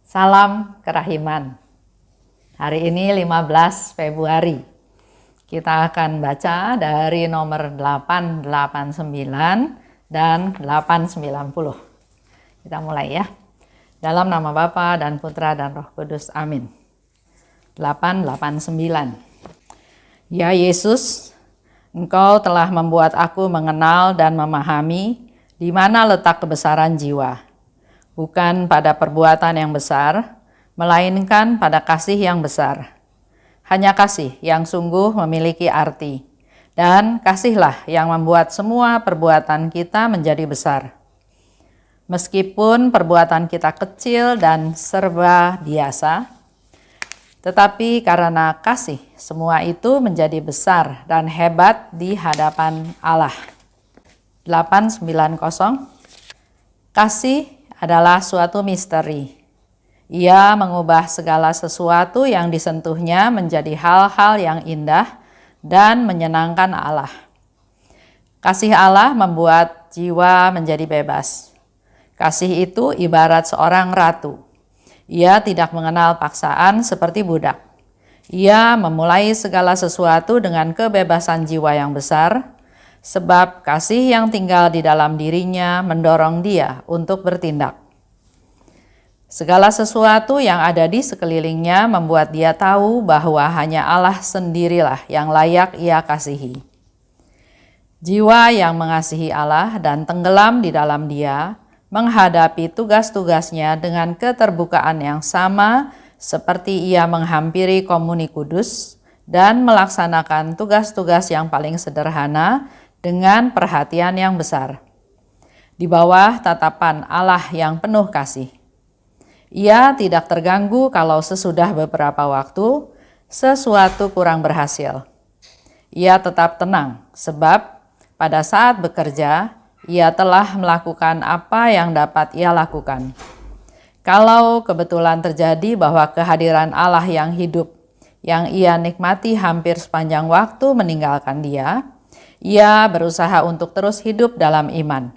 Salam kerahiman. Hari ini 15 Februari. Kita akan baca dari nomor 889 dan 890. Kita mulai ya. Dalam nama Bapa dan Putra dan Roh Kudus. Amin. 889. Ya Yesus, Engkau telah membuat aku mengenal dan memahami di mana letak kebesaran jiwa. Bukan pada perbuatan yang besar, melainkan pada kasih yang besar. Hanya kasih yang sungguh memiliki arti, dan kasihlah yang membuat semua perbuatan kita menjadi besar. Meskipun perbuatan kita kecil dan serba biasa, tetapi karena kasih, semua itu menjadi besar dan hebat di hadapan Allah. 890. Kasih adalah suatu misteri. Ia mengubah segala sesuatu yang disentuhnya menjadi hal-hal yang indah dan menyenangkan Allah. Kasih Allah membuat jiwa menjadi bebas. Kasih itu ibarat seorang ratu. Ia tidak mengenal paksaan seperti budak. Ia memulai segala sesuatu dengan kebebasan jiwa yang besar, sebab kasih yang tinggal di dalam dirinya mendorong dia untuk bertindak. Segala sesuatu yang ada di sekelilingnya membuat dia tahu bahwa hanya Allah sendirilah yang layak ia kasihi. Jiwa yang mengasihi Allah dan tenggelam di dalam Dia menghadapi tugas-tugasnya dengan keterbukaan yang sama seperti ia menghampiri komuni kudus dan melaksanakan tugas-tugas yang paling sederhana dengan perhatian yang besar. Di bawah tatapan Allah yang penuh kasih. Ia tidak terganggu kalau sesudah beberapa waktu sesuatu kurang berhasil. Ia tetap tenang sebab pada saat bekerja ia telah melakukan apa yang dapat ia lakukan. Kalau kebetulan terjadi bahwa kehadiran Allah yang hidup yang ia nikmati hampir sepanjang waktu meninggalkan dia, ia berusaha untuk terus hidup dalam iman.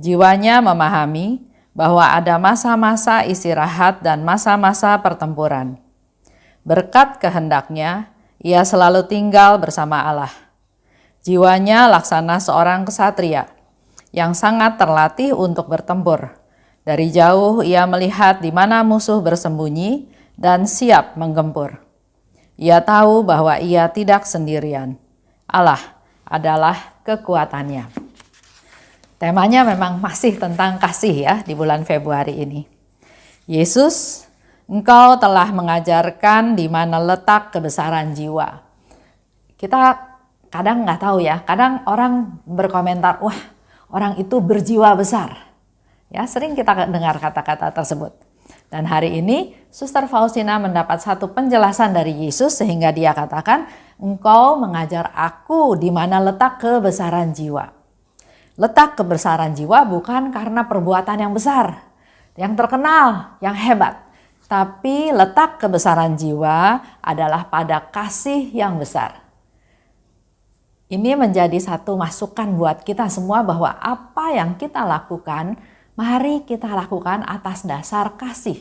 Jiwanya memahami bahwa ada masa-masa istirahat dan masa-masa pertempuran. Berkat kehendaknya, ia selalu tinggal bersama Allah. Jiwanya laksana seorang kesatria yang sangat terlatih untuk bertempur. Dari jauh ia melihat di mana musuh bersembunyi dan siap menggempur. Ia tahu bahwa ia tidak sendirian. Allah adalah kekuatannya. Temanya memang masih tentang kasih ya di bulan Februari ini. Yesus, Engkau telah mengajarkan di mana letak kebesaran jiwa. Kita kadang nggak tahu ya, kadang orang berkomentar, wah orang itu berjiwa besar. Ya, sering kita dengar kata-kata tersebut. Dan hari ini Suster Faustina mendapat satu penjelasan dari Yesus sehingga dia katakan, Engkau mengajar aku di mana letak kebesaran jiwa. Letak kebesaran jiwa bukan karena perbuatan yang besar, yang terkenal, yang hebat. Tapi letak kebesaran jiwa adalah pada kasih yang besar. Ini menjadi satu masukan buat kita semua bahwa apa yang kita lakukan, mari kita lakukan atas dasar kasih.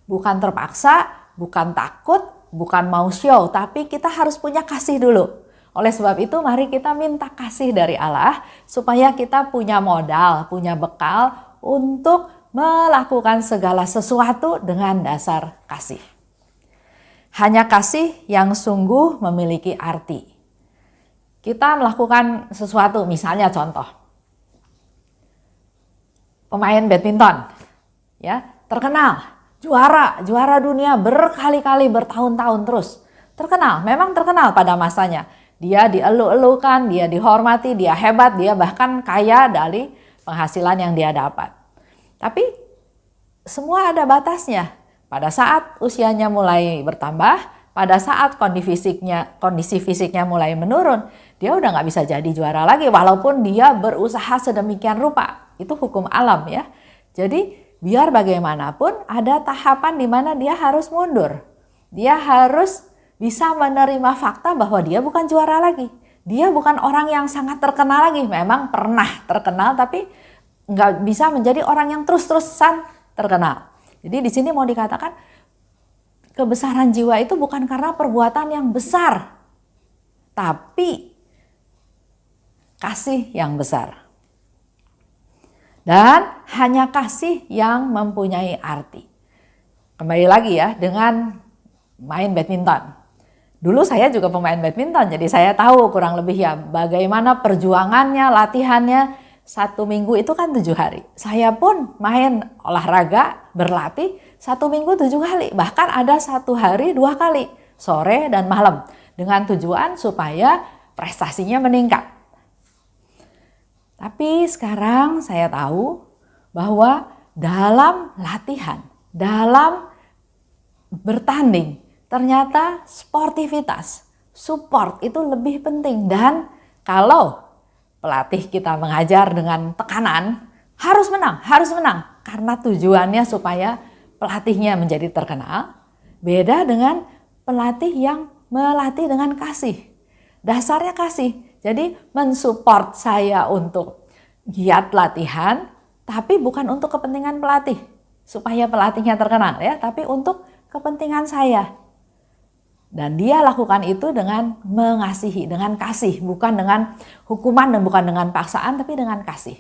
Bukan terpaksa, bukan takut, bukan mau show, tapi kita harus punya kasih dulu. Oleh sebab itu mari kita minta kasih dari Allah supaya kita punya modal, punya bekal untuk melakukan segala sesuatu dengan dasar kasih. Hanya kasih yang sungguh memiliki arti. Kita melakukan sesuatu, misalnya contoh. Pemain badminton, ya, terkenal, juara dunia berkali-kali bertahun-tahun terus. Terkenal, memang terkenal pada masanya. Dia dielu-elukan, dia dihormati, dia hebat, dia bahkan kaya dari penghasilan yang dia dapat. Tapi semua ada batasnya. Pada saat usianya mulai bertambah, pada saat kondisi fisiknya mulai menurun, dia udah nggak bisa jadi juara lagi walaupun dia berusaha sedemikian rupa. Itu hukum alam ya. Jadi biar bagaimanapun ada tahapan di mana dia harus mundur. Dia harus bisa menerima fakta bahwa dia bukan juara lagi. Dia bukan orang yang sangat terkenal lagi. Memang pernah terkenal tapi nggak bisa menjadi orang yang terus-terusan terkenal. Jadi di sini mau dikatakan kebesaran jiwa itu bukan karena perbuatan yang besar, tapi kasih yang besar. Dan hanya kasih yang mempunyai arti. Kembali lagi ya dengan main badminton. Dulu saya juga pemain badminton, jadi saya tahu kurang lebih ya bagaimana perjuangannya, latihannya. 1 minggu itu kan 7 hari. Saya pun main olahraga, berlatih 1 minggu 7 kali. Bahkan ada 1 hari 2 kali, sore dan malam. Dengan tujuan supaya prestasinya meningkat. Tapi sekarang saya tahu bahwa dalam latihan, dalam bertanding, ternyata sportivitas, support itu lebih penting. Dan kalau pelatih kita mengajar dengan tekanan, harus menang. Karena tujuannya supaya pelatihnya menjadi terkenal. Beda dengan pelatih yang melatih dengan kasih. Dasarnya kasih. Jadi mensupport saya untuk giat latihan, tapi bukan untuk kepentingan pelatih. Supaya pelatihnya terkenal ya, tapi untuk kepentingan saya. Dan dia lakukan itu dengan mengasihi, dengan kasih. Bukan dengan hukuman dan bukan dengan paksaan, tapi dengan kasih.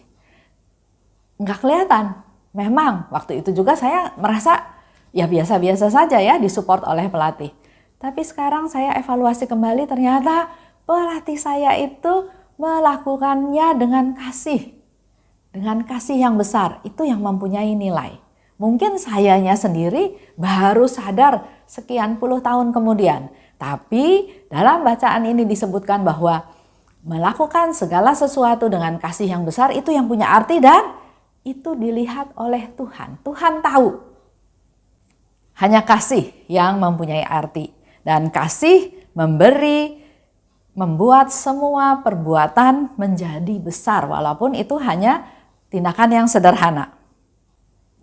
Nggak kelihatan. Memang waktu itu juga saya merasa ya biasa-biasa saja ya disupport oleh pelatih. Tapi sekarang saya evaluasi kembali, ternyata pelatih saya itu melakukannya dengan kasih. Dengan kasih yang besar, itu yang mempunyai nilai. Mungkin sayanya sendiri baru sadar sekian puluh tahun kemudian. Tapi dalam bacaan ini disebutkan bahwa melakukan segala sesuatu dengan kasih yang besar itu yang punya arti dan itu dilihat oleh Tuhan. Tuhan tahu. Hanya kasih yang mempunyai arti. Dan kasih memberi, membuat semua perbuatan menjadi besar. Walaupun itu hanya tindakan yang sederhana.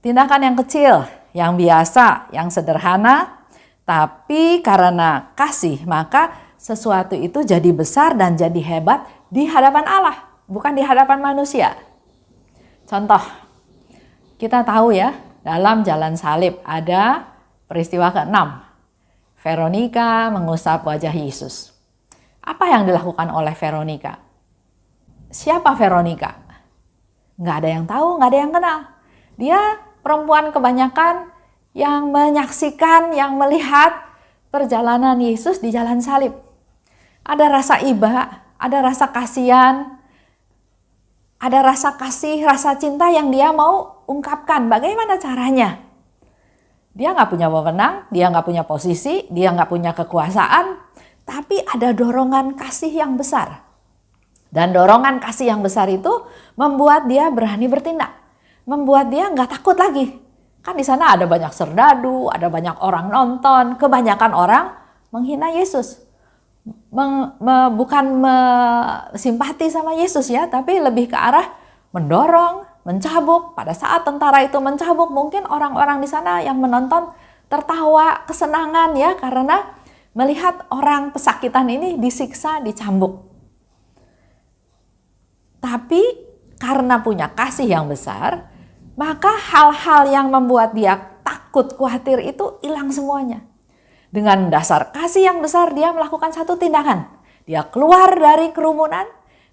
Tindakan yang kecil, yang biasa, yang sederhana, tapi karena kasih maka sesuatu itu jadi besar dan jadi hebat di hadapan Allah, bukan di hadapan manusia. Contoh, kita tahu ya dalam jalan salib ada peristiwa ke-6. Veronica mengusap wajah Yesus. Apa yang dilakukan oleh Veronica? Siapa Veronica? Nggak ada yang tahu, nggak ada yang kenal. Dia perempuan kebanyakan yang menyaksikan, yang melihat perjalanan Yesus di jalan salib. Ada rasa iba, ada rasa kasihan, ada rasa kasih, rasa cinta yang dia mau ungkapkan. Bagaimana caranya? Dia nggak punya wewenang, dia nggak punya posisi, dia nggak punya kekuasaan, tapi ada dorongan kasih yang besar. Dan dorongan kasih yang besar itu membuat dia berani bertindak. Membuat dia nggak takut lagi. Kan di sana ada banyak serdadu, ada banyak orang nonton, kebanyakan orang menghina Yesus. Bukan simpati sama Yesus ya, tapi lebih ke arah mendorong, mencabuk. Pada saat tentara itu mencabuk, mungkin orang-orang di sana yang menonton tertawa, kesenangan ya, karena melihat orang pesakitan ini disiksa, dicambuk. Tapi karena punya kasih yang besar, maka hal-hal yang membuat dia takut, khawatir itu hilang semuanya. Dengan dasar kasih yang besar, dia melakukan satu tindakan. Dia keluar dari kerumunan,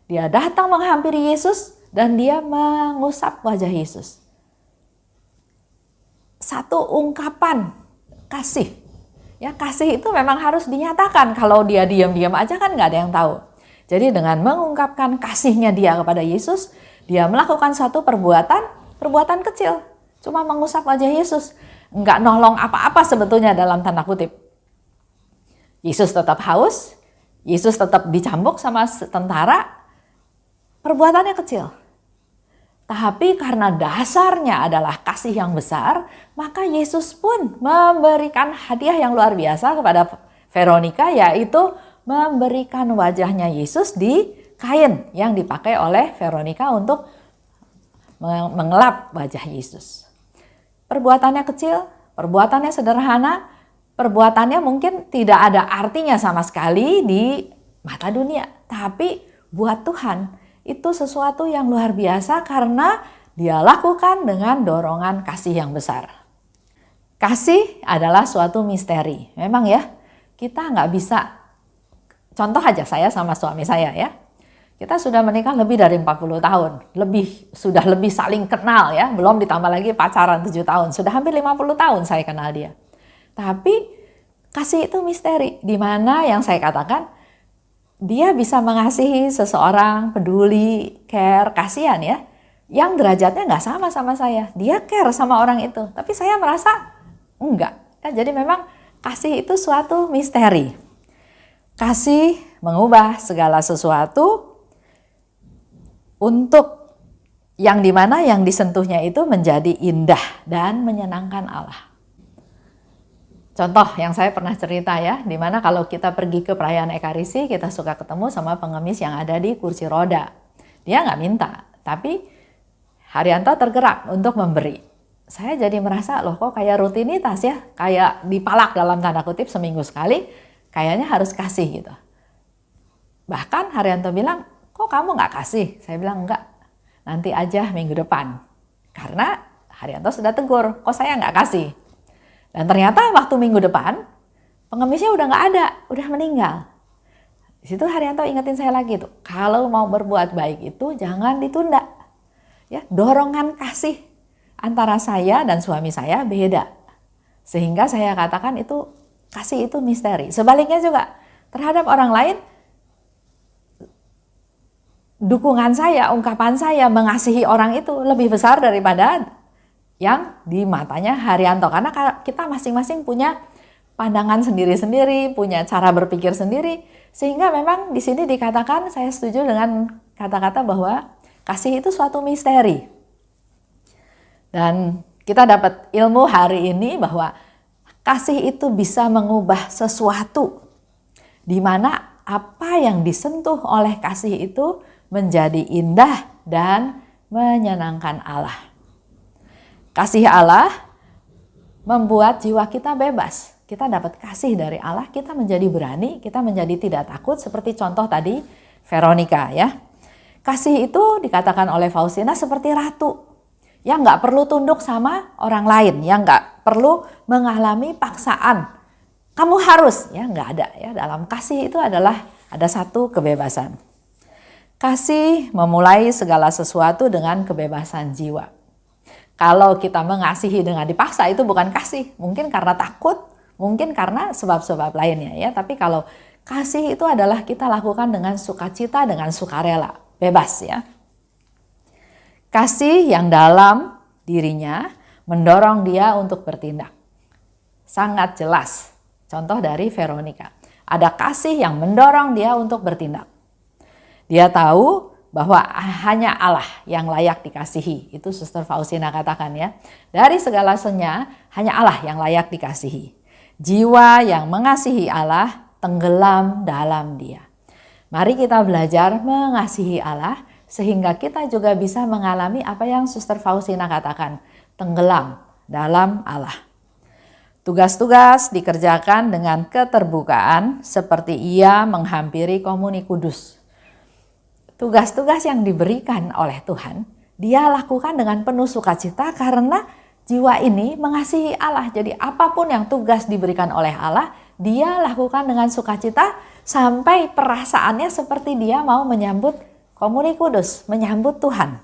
dia datang menghampiri Yesus, dan dia mengusap wajah Yesus. Satu ungkapan kasih. Ya, kasih itu memang harus dinyatakan. Kalau dia diam-diam aja kan nggak ada yang tahu. Jadi dengan mengungkapkan kasihnya dia kepada Yesus, dia melakukan satu perbuatan kecil. Cuma mengusap wajah Yesus. Nggak nolong apa-apa sebetulnya dalam tanda kutip. Yesus tetap haus, Yesus tetap dicambuk sama tentara, perbuatannya kecil. Tapi karena dasarnya adalah kasih yang besar, maka Yesus pun memberikan hadiah yang luar biasa kepada Veronica, yaitu memberikan wajahnya Yesus di kain yang dipakai oleh Veronica untuk mengelap wajah Yesus. Perbuatannya kecil, perbuatannya sederhana, perbuatannya mungkin tidak ada artinya sama sekali di mata dunia. Tapi buat Tuhan itu sesuatu yang luar biasa karena dia lakukan dengan dorongan kasih yang besar. Kasih adalah suatu misteri. Memang ya, kita nggak bisa, contoh aja saya sama suami saya ya. Kita sudah menikah lebih dari 40 tahun, sudah lebih saling kenal ya, belum ditambah lagi pacaran 7 tahun, sudah hampir 50 tahun saya kenal dia. Tapi kasih itu misteri, di mana yang saya katakan, dia bisa mengasihi seseorang, peduli, care, kasihan ya, yang derajatnya nggak sama saya. Dia care sama orang itu, tapi saya merasa enggak. Ya, jadi memang kasih itu suatu misteri. Kasih mengubah segala sesuatu untuk yang dimana yang disentuhnya itu menjadi indah dan menyenangkan Allah. Contoh yang saya pernah cerita ya, dimana kalau kita pergi ke perayaan Ekaristi, kita suka ketemu sama pengemis yang ada di kursi roda. Dia nggak minta, tapi Haryanto tergerak untuk memberi. Saya jadi merasa, loh kok kayak rutinitas ya, kayak dipalak dalam tanda kutip seminggu sekali, kayaknya harus kasih gitu. Bahkan Haryanto bilang, kok kamu nggak kasih? Saya bilang enggak, nanti aja minggu depan. Karena Haryanto sudah tegur, kok saya nggak kasih? Dan ternyata waktu minggu depan, pengemisnya udah nggak ada, udah meninggal. Di situ Haryanto ingetin saya lagi tuh, kalau mau berbuat baik itu jangan ditunda. Ya, dorongan kasih antara saya dan suami saya beda. Sehingga saya katakan itu kasih itu misteri. Sebaliknya juga terhadap orang lain, dukungan saya, ungkapan saya mengasihi orang itu lebih besar daripada yang di matanya Haryanto. Karena kita masing-masing punya pandangan sendiri-sendiri, punya cara berpikir sendiri. Sehingga memang di sini dikatakan, saya setuju dengan kata-kata bahwa kasih itu suatu misteri. Dan kita dapat ilmu hari ini bahwa kasih itu bisa mengubah sesuatu, di mana apa yang disentuh oleh kasih itu menjadi indah dan menyenangkan Allah. Kasih Allah membuat jiwa kita bebas. Kita dapat kasih dari Allah, kita menjadi berani, kita menjadi tidak takut, seperti contoh tadi Veronica ya. Kasih itu dikatakan oleh Faustina seperti ratu, yang nggak perlu tunduk sama orang lain, yang nggak perlu mengalami paksaan. Kamu harus, ya nggak ada ya. Dalam kasih itu adalah ada satu kebebasan. Kasih memulai segala sesuatu dengan kebebasan jiwa. Kalau kita mengasihi dengan dipaksa itu bukan kasih, mungkin karena takut, mungkin karena sebab-sebab lainnya ya. Tapi kalau kasih itu adalah kita lakukan dengan sukacita, dengan sukarela, bebas ya. Kasih yang dalam dirinya mendorong dia untuk bertindak. Sangat jelas. Contoh dari Veronica. Ada kasih yang mendorong dia untuk bertindak. Dia tahu bahwa hanya Allah yang layak dikasihi. Itu Suster Faustina katakan ya. Dari segala senya, hanya Allah yang layak dikasihi. Jiwa yang mengasihi Allah tenggelam dalam dia. Mari kita belajar mengasihi Allah, sehingga kita juga bisa mengalami apa yang Suster Faustina katakan, tenggelam dalam Allah. Tugas-tugas dikerjakan dengan keterbukaan seperti ia menghampiri komuni kudus. Tugas-tugas yang diberikan oleh Tuhan, dia lakukan dengan penuh sukacita karena jiwa ini mengasihi Allah. Jadi apapun yang tugas diberikan oleh Allah, dia lakukan dengan sukacita sampai perasaannya seperti dia mau menyambut komuni kudus, menyambut Tuhan.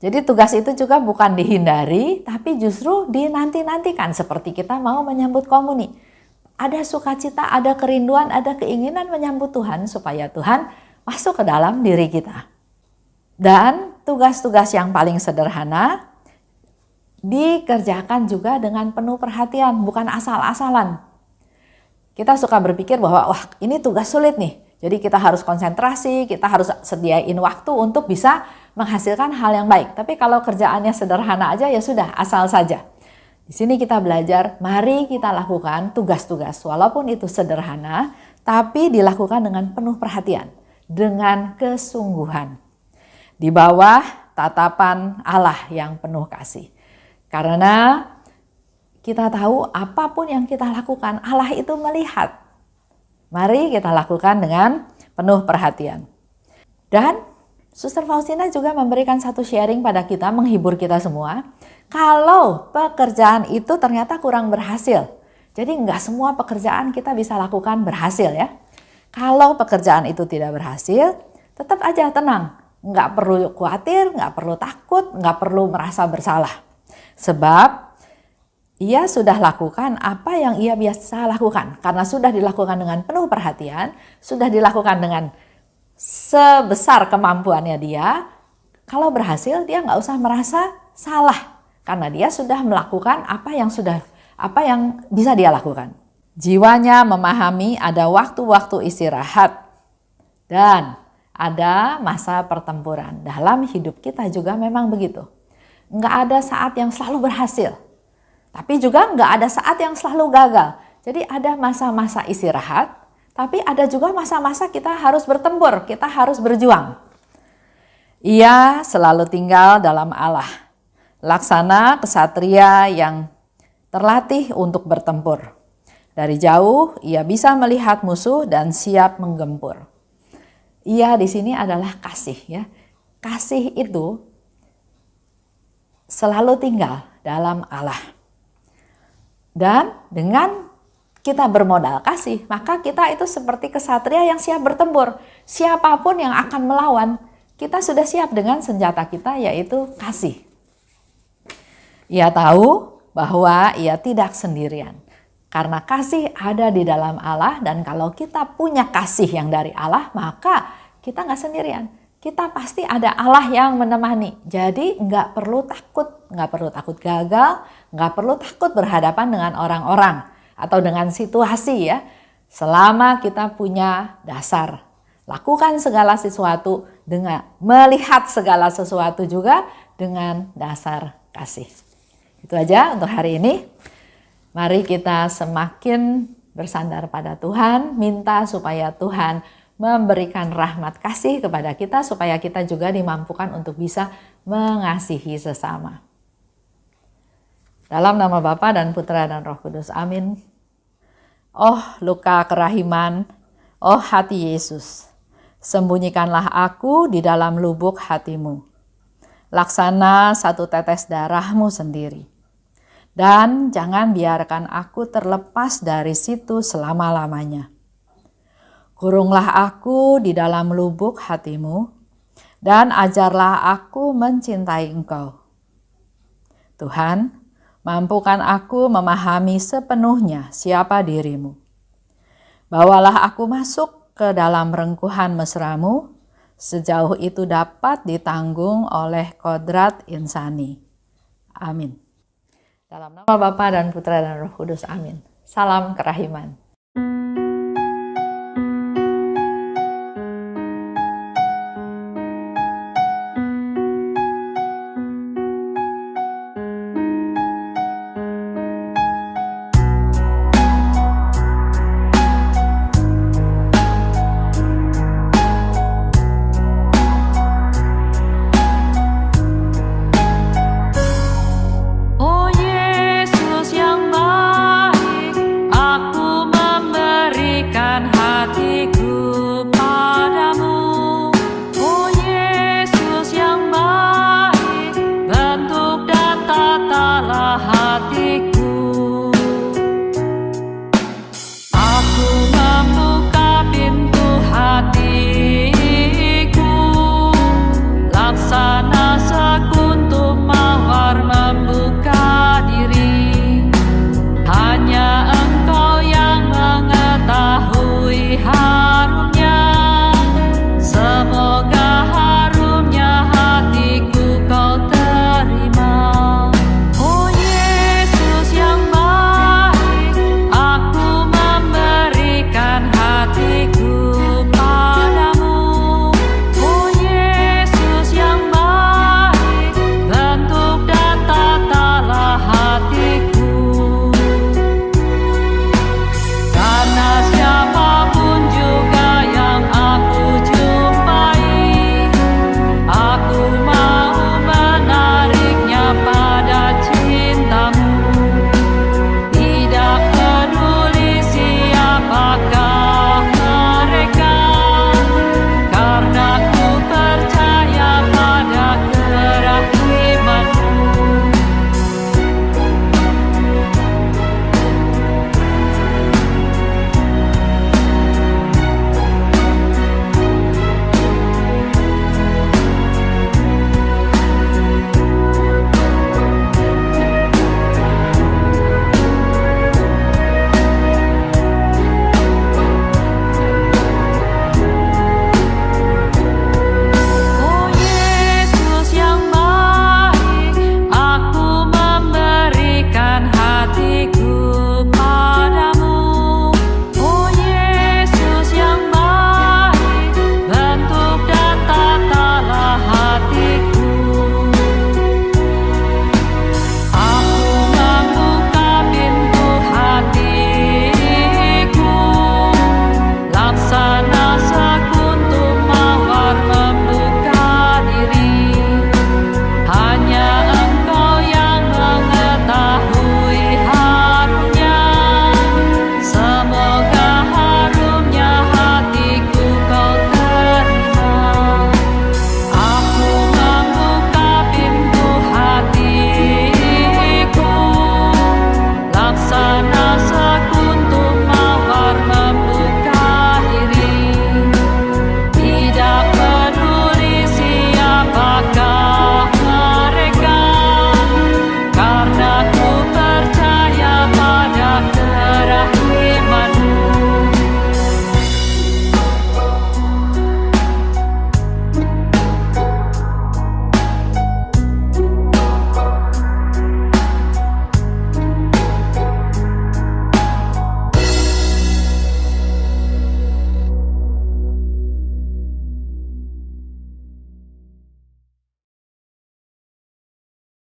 Jadi tugas itu juga bukan dihindari, tapi justru dinanti-nantikan seperti kita mau menyambut komuni. Ada sukacita, ada kerinduan, ada keinginan menyambut Tuhan supaya Tuhan masuk ke dalam diri kita. Dan tugas-tugas yang paling sederhana dikerjakan juga dengan penuh perhatian, bukan asal-asalan. Kita suka berpikir bahwa wah ini tugas sulit nih. Jadi kita harus konsentrasi, kita harus sediain waktu untuk bisa menghasilkan hal yang baik. Tapi kalau kerjaannya sederhana aja ya sudah, asal saja. Di sini kita belajar, mari kita lakukan tugas-tugas walaupun itu sederhana, tapi dilakukan dengan penuh perhatian, dengan kesungguhan. Di bawah tatapan Allah yang penuh kasih. Karena kita tahu apapun yang kita lakukan, Allah itu melihat. Mari kita lakukan dengan penuh perhatian. Dan Suster Faustina juga memberikan satu sharing pada kita, menghibur kita semua. Kalau pekerjaan itu ternyata kurang berhasil. Jadi nggak semua pekerjaan kita bisa lakukan berhasil ya. Kalau pekerjaan itu tidak berhasil, tetap aja tenang. Nggak perlu khawatir, nggak perlu takut, nggak perlu merasa bersalah. Sebab ia sudah lakukan apa yang ia biasa lakukan. Karena sudah dilakukan dengan penuh perhatian, sudah dilakukan dengan sebesar kemampuannya dia, kalau berhasil dia nggak usah merasa salah karena dia sudah melakukan apa yang bisa dia lakukan. Jiwanya memahami ada waktu-waktu istirahat dan ada masa pertempuran. Dalam hidup kita juga memang begitu. Nggak ada saat yang selalu berhasil, tapi juga nggak ada saat yang selalu gagal. Jadi ada masa-masa istirahat, tapi ada juga masa-masa kita harus bertempur, kita harus berjuang. Ia selalu tinggal dalam Allah, laksana kesatria yang terlatih untuk bertempur. Dari jauh ia bisa melihat musuh dan siap menggempur. Ia di sini adalah kasih ya. Kasih itu selalu tinggal dalam Allah. Dan dengan kita bermodal kasih, maka kita itu seperti kesatria yang siap bertempur. Siapapun yang akan melawan, kita sudah siap dengan senjata kita, yaitu kasih. Ia tahu bahwa ia tidak sendirian. Karena kasih ada di dalam Allah, dan kalau kita punya kasih yang dari Allah, maka kita nggak sendirian. Kita pasti ada Allah yang menemani. Jadi nggak perlu takut gagal, nggak perlu takut berhadapan dengan orang-orang atau dengan situasi ya. Selama kita punya dasar, lakukan segala sesuatu dengan melihat segala sesuatu juga dengan dasar kasih. Itu aja untuk hari ini. Mari kita semakin bersandar pada Tuhan, minta supaya Tuhan memberikan rahmat kasih kepada kita supaya kita juga dimampukan untuk bisa mengasihi sesama. Dalam nama Bapa dan Putra dan Roh Kudus. Amin. Oh luka kerahiman, oh hati Yesus, sembunyikanlah aku di dalam lubuk hatimu. Laksana satu tetes darahmu sendiri. Dan jangan biarkan aku terlepas dari situ selama-lamanya. Kurunglah aku di dalam lubuk hatimu, dan ajarlah aku mencintai Engkau. Tuhan, mampukan aku memahami sepenuhnya siapa dirimu. Bawalah aku masuk ke dalam rengkuhan mesramu, sejauh itu dapat ditanggung oleh kodrat insani. Amin. Dalam nama Bapa dan Putra dan Roh Kudus. Amin. Salam kerahiman.